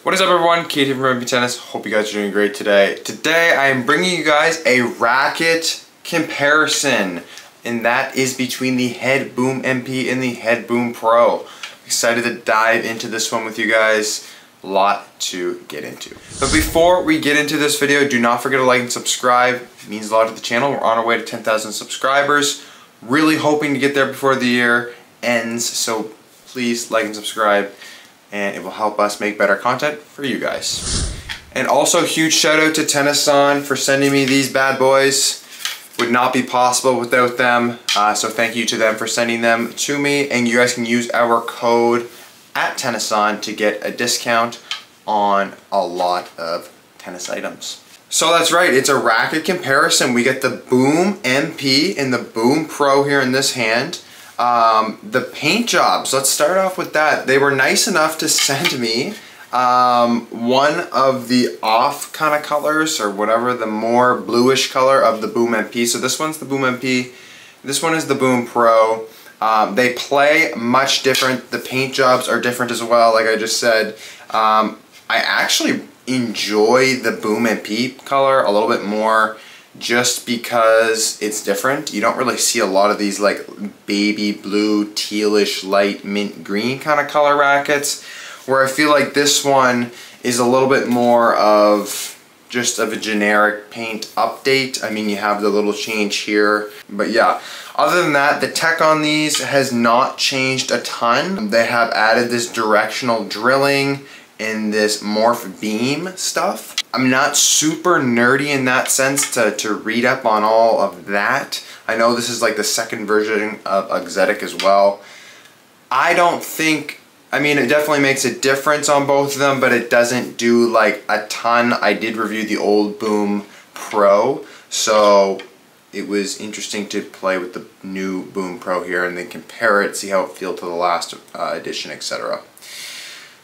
What is up everyone, Kate here from MPTennis. Hope you guys are doing great today. Today I am bringing you guys a racket comparison, and that is between the Head Boom MP and the Head Boom Pro. Excited to dive into this one with you guys. A lot to get into. But before we get into this video, do not forget to like and subscribe. It means a lot to the channel. We're on our way to 10,000 subscribers. Really hoping to get there before the year ends, so please like and subscribe, and it will help us make better content for you guys. And also huge shout out to Tennis for sending me these bad boys. Would not be possible without them, so thank you to them for sending them to me, and you guys can use our code at Tennis to get a discount on a lot of tennis items. So that's right, it's a racket comparison. We get the Boom MP and the Boom Pro here in this hand. The paint jobs, let's start off with that. They were nice enough to send me one of the off kind of colors, or whatever, the more bluish color of the Boom MP. So this one's the Boom MP, this one is the Boom Pro. They play much different. The paint jobs are different as well, like I just said. I actually enjoy the Boom MP color a little bit more, just because it's different. You don't really see a lot of these like baby blue, tealish, light mint green kind of color rackets, where I feel like this one is a little bit more of just of a generic paint update. I mean, you have the little change here, but yeah. Other than that, the tech on these has not changed a ton. They have added this directional drilling and this morph beam stuff. I'm not super nerdy in that sense to read up on all of that. I know this is like the second version of Exotic as well. I don't think, I mean, it definitely makes a difference on both of them, but it doesn't do like a ton. I did review the old Boom Pro, so it was interesting to play with the new Boom Pro here and then compare it, see how it feels to the last edition, etc.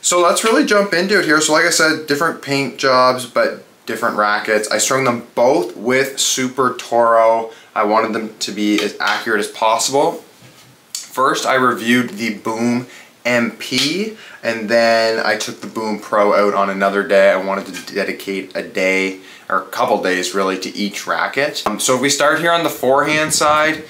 So let's really jump into it here. So like I said, different paint jobs, but different rackets. I strung them both with Super Toro. I wanted them to be as accurate as possible. First, I reviewed the Boom MP, and then I took the Boom Pro out on another day. I wanted to dedicate a day, or a couple days really, to each racket. So if we start here on the forehand side,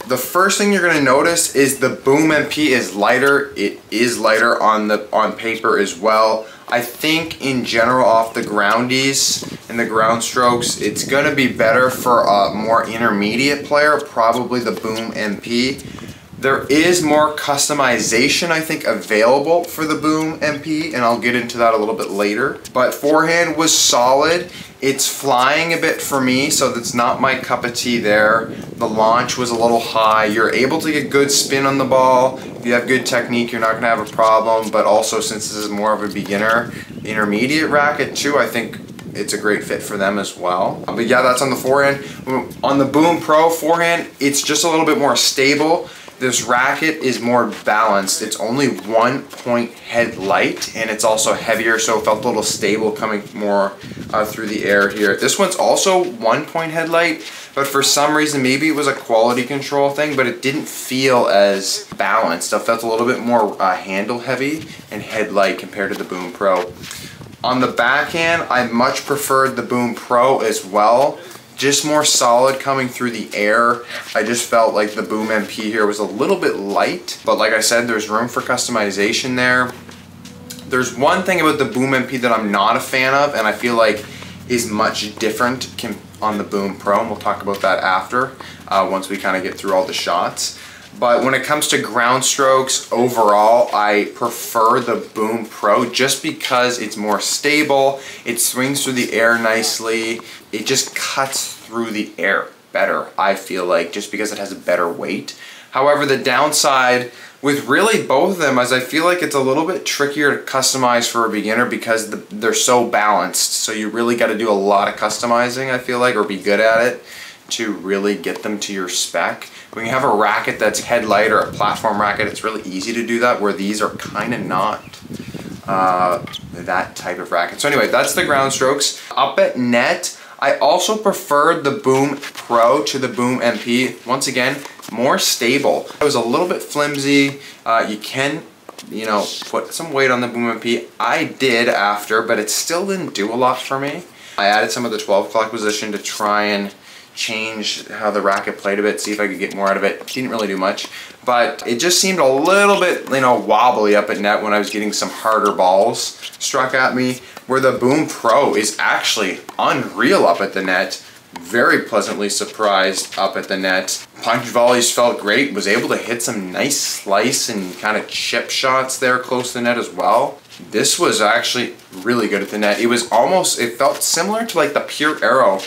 the first thing you're going to notice is the Boom MP is lighter. It is lighter on paper as well. I think in general off the groundies and the Groundstrokes, it's going to be better for a more intermediate player, probably the Boom MP. There is more customization, I think, available for the Boom MP, and I'll get into that a little bit later. But forehand was solid. It's flying a bit for me, so that's not my cup of tea there. The launch was a little high. You're able to get good spin on the ball. If you have good technique, you're not going to have a problem. But also, since this is more of a beginner, intermediate racket too, I think it's a great fit for them as well. But yeah, that's on the forehand. On the Boom Pro forehand, it's just a little bit more stable. This racket is more balanced. It's only 1 point head light, and it's also heavier, so it felt a little stable coming more through the air here. This one's also 1 point head light, but for some reason, maybe it was a quality control thing, but it didn't feel as balanced. It felt a little bit more handle heavy and head light compared to the Boom Pro. On the backhand, I much preferred the Boom Pro as well. Just more solid coming through the air. I just felt like the Boom MP here was a little bit light, but like I said, there's room for customization there. There's one thing about the Boom MP that I'm not a fan of, and I feel like is much different on the Boom Pro, and we'll talk about that after, once we kind of get through all the shots. But when it comes to Groundstrokes, overall, I prefer the Boom Pro just because it's more stable, it swings through the air nicely, it just cuts through the air better, I feel like, just because it has a better weight. However, the downside with really both of them is I feel like it's a little bit trickier to customize for a beginner because they're so balanced. So you really got to do a lot of customizing, I feel like, or be good at it to really get them to your spec. When you have a racket that's head light or a platform racket, it's really easy to do that, where these are kind of not that type of racket. So anyway, that's the Groundstrokes. Up at net, I also preferred the Boom Pro to the Boom MP. Once again, more stable. It was a little bit flimsy. You can you know, put some weight on the Boom MP. I did after, but it still didn't do a lot for me. I added some of the 12 o'clock position to try and change how the racket played a bit, see if I could get more out of it. Didn't really do much, but it just seemed a little bit, you know, wobbly up at net when I was getting some harder balls struck at me, where the Boom Pro is actually unreal up at the net. Very pleasantly surprised up at the net. Punch volleys felt great, was able to hit some nice slice and kind of chip shots there close to the net as well. This was actually really good at the net. It was almost, it felt similar to like the Pure Arrow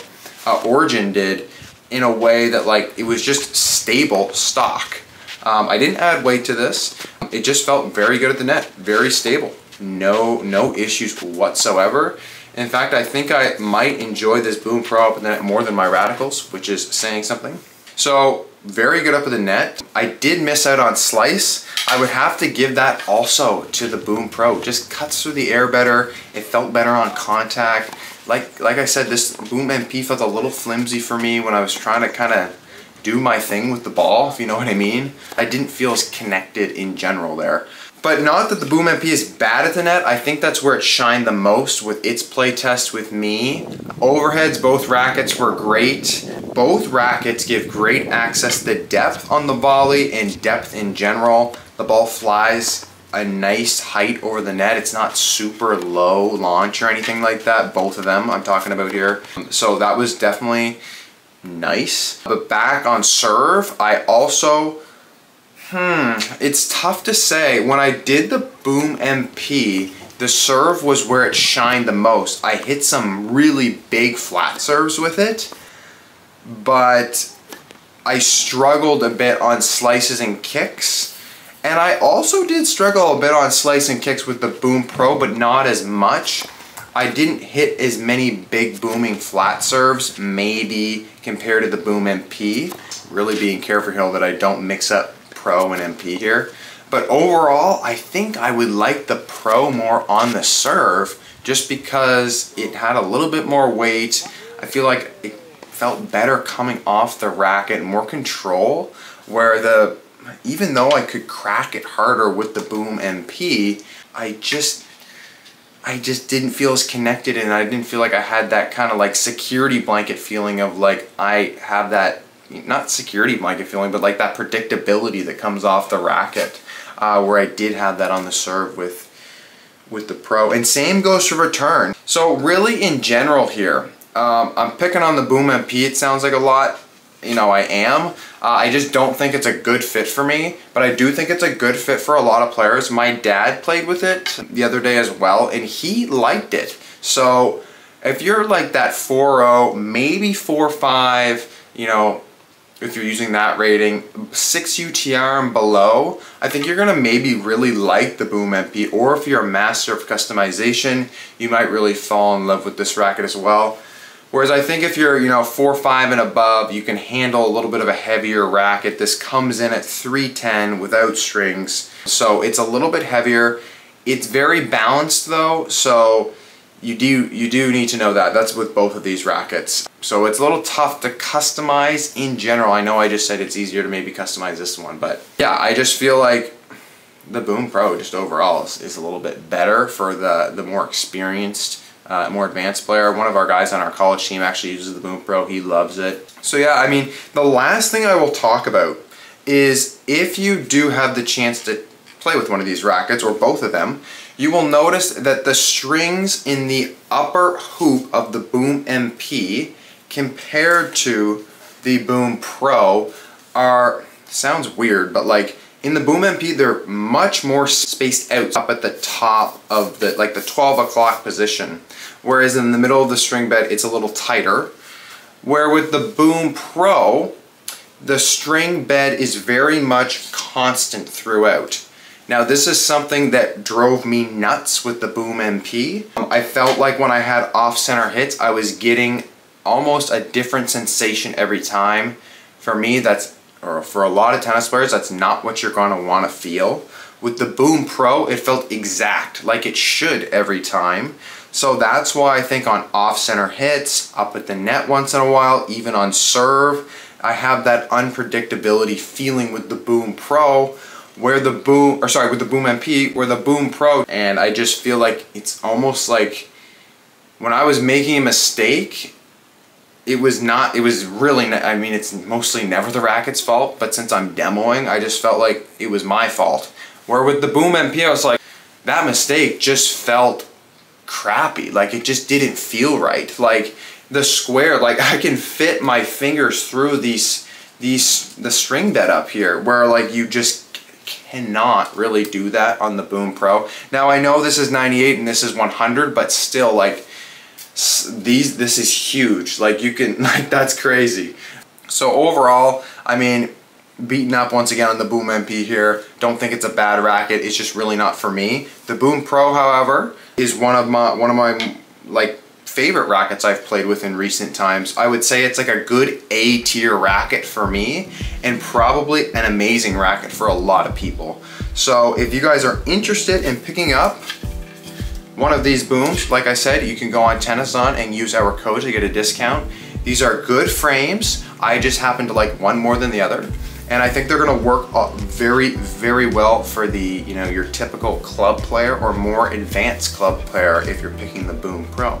Origin did, in a way that like it was just stable stock. I didn't add weight to this. It just felt very good at the net, very stable. No issues whatsoever. In fact, I think I might enjoy this Boom Pro up at the net more than my Radicals, which is saying something. So very good up at the net. I did miss out on slice. I would have to give that also to the Boom Pro. Just cuts through the air better. It felt better on contact. Like I said, this Boom MP felt a little flimsy for me when I was trying to kind of do my thing with the ball, if you know what I mean. I didn't feel as connected in general there. But not that the Boom MP is bad at the net. I think that's where it shined the most with its play test with me. Overheads, both rackets were great. Both rackets give great access to depth on the volley and depth in general. The ball flies a nice height over the net. It's not super low launch or anything like that. Both of them I'm talking about here. So that was definitely nice. But back on serve, I also, it's tough to say. When I did the Boom MP, the serve was where it shined the most. I hit some really big flat serves with it, but I struggled a bit on slices and kicks. And I also did struggle a bit on slice and kicks with the Boom Pro, but not as much. I didn't hit as many big booming flat serves, maybe compared to the Boom MP. Really being careful here that I don't mix up Pro and MP here. But overall, I think I would like the Pro more on the serve, just because it had a little bit more weight. I feel like it felt better coming off the racket, more control, where the, even though I could crack it harder with the Boom MP, I just didn't feel as connected, and I didn't feel like I had that kind of like security blanket feeling of like I have that, not security blanket feeling, but like that predictability that comes off the racket, where I did have that on the serve with the Pro. And same goes for return. So really in general here, I'm picking on the Boom MP, it sounds like a lot. You know, I am. I just don't think it's a good fit for me, but I do think it's a good fit for a lot of players. My dad played with it the other day as well, and he liked it. So if you're like that 4.0, maybe 4.5, you know, if you're using that rating, 6 UTR and below, I think you're gonna maybe really like the Boom MP. Or if you're a master of customization, you might really fall in love with this racket as well. Whereas I think if you're, you know, 4.5 and above, you can handle a little bit of a heavier racket. This comes in at 310 without strings, so it's a little bit heavier. It's very balanced though, so you do need to know that. That's with both of these rackets. So it's a little tough to customize in general. I know I just said it's easier to maybe customize this one, but yeah, I just feel like the Boom Pro just overall is a little bit better for the more experienced, more advanced player. One of our guys on our college team actually uses the Boom Pro. He loves it. So yeah, I mean, the last thing I will talk about is if you do have the chance to play with one of these rackets, or both of them, you will notice that the strings in the upper hoop of the Boom MP compared to the Boom Pro are, sounds weird, but like in the Boom MP, they're much more spaced out up at the top of the, like the 12 o'clock position. Whereas in the middle of the string bed, it's a little tighter. Where with the Boom Pro, the string bed is very much constant throughout. Now this is something that drove me nuts with the Boom MP. I felt like when I had off-center hits, I was getting almost a different sensation every time. For me, that's, or for a lot of tennis players, that's not what you're gonna wanna feel. With the Boom Pro, it felt exact, like it should every time. So that's why I think on off-center hits, up at the net once in a while, even on serve, I have that unpredictability feeling with the Boom Pro, with the Boom MP, where the Boom Pro, and I just feel like it's almost like when I was making a mistake, it was really, I mean, it's mostly never the racket's fault, but since I'm demoing, I just felt like it was my fault. Where with the Boom MP, I was like, that mistake just felt crappy. Like, it just didn't feel right. Like, the square, like, I can fit my fingers through the string bed up here, where like you just cannot really do that on the Boom Pro. Now I know this is 98 and this is 100, but still, like, this is huge. Like, you can, like, that's crazy. So overall, I mean, beaten up once again on the Boom MP here. Don't think it's a bad racket. It's just really not for me. The Boom Pro, however, is one of my like favorite rackets I've played with in recent times. I would say it's like a good A tier racket for me, and probably an amazing racket for a lot of people. So if you guys are interested in picking up one of these booms, like I said, you can go on TennisOn and use our code to get a discount. These are good frames. I just happen to like one more than the other. And I think they're gonna work very, very well for the, you know, your typical club player or more advanced club player if you're picking the Boom Pro.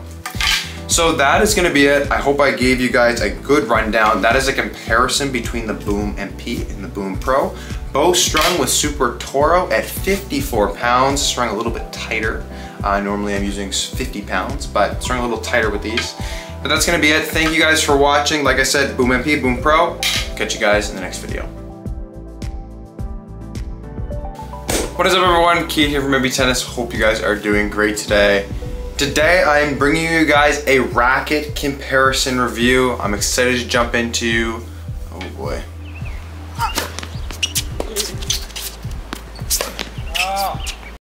So that is gonna be it. I hope I gave you guys a good rundown. That is a comparison between the Boom MP and the Boom Pro. Both strung with Super Toro at 54 pounds, strung a little bit tighter. Normally I'm using 50 pounds, but strung a little tighter with these. But that's gonna be it. Thank you guys for watching. Like I said, Boom MP, Boom Pro. Catch you guys in the next video. What is up, everyone? Keith here from MPTennis. Hope you guys are doing great today. Today I'm bringing you guys a racket comparison review. I'm excited to jump into, oh boy.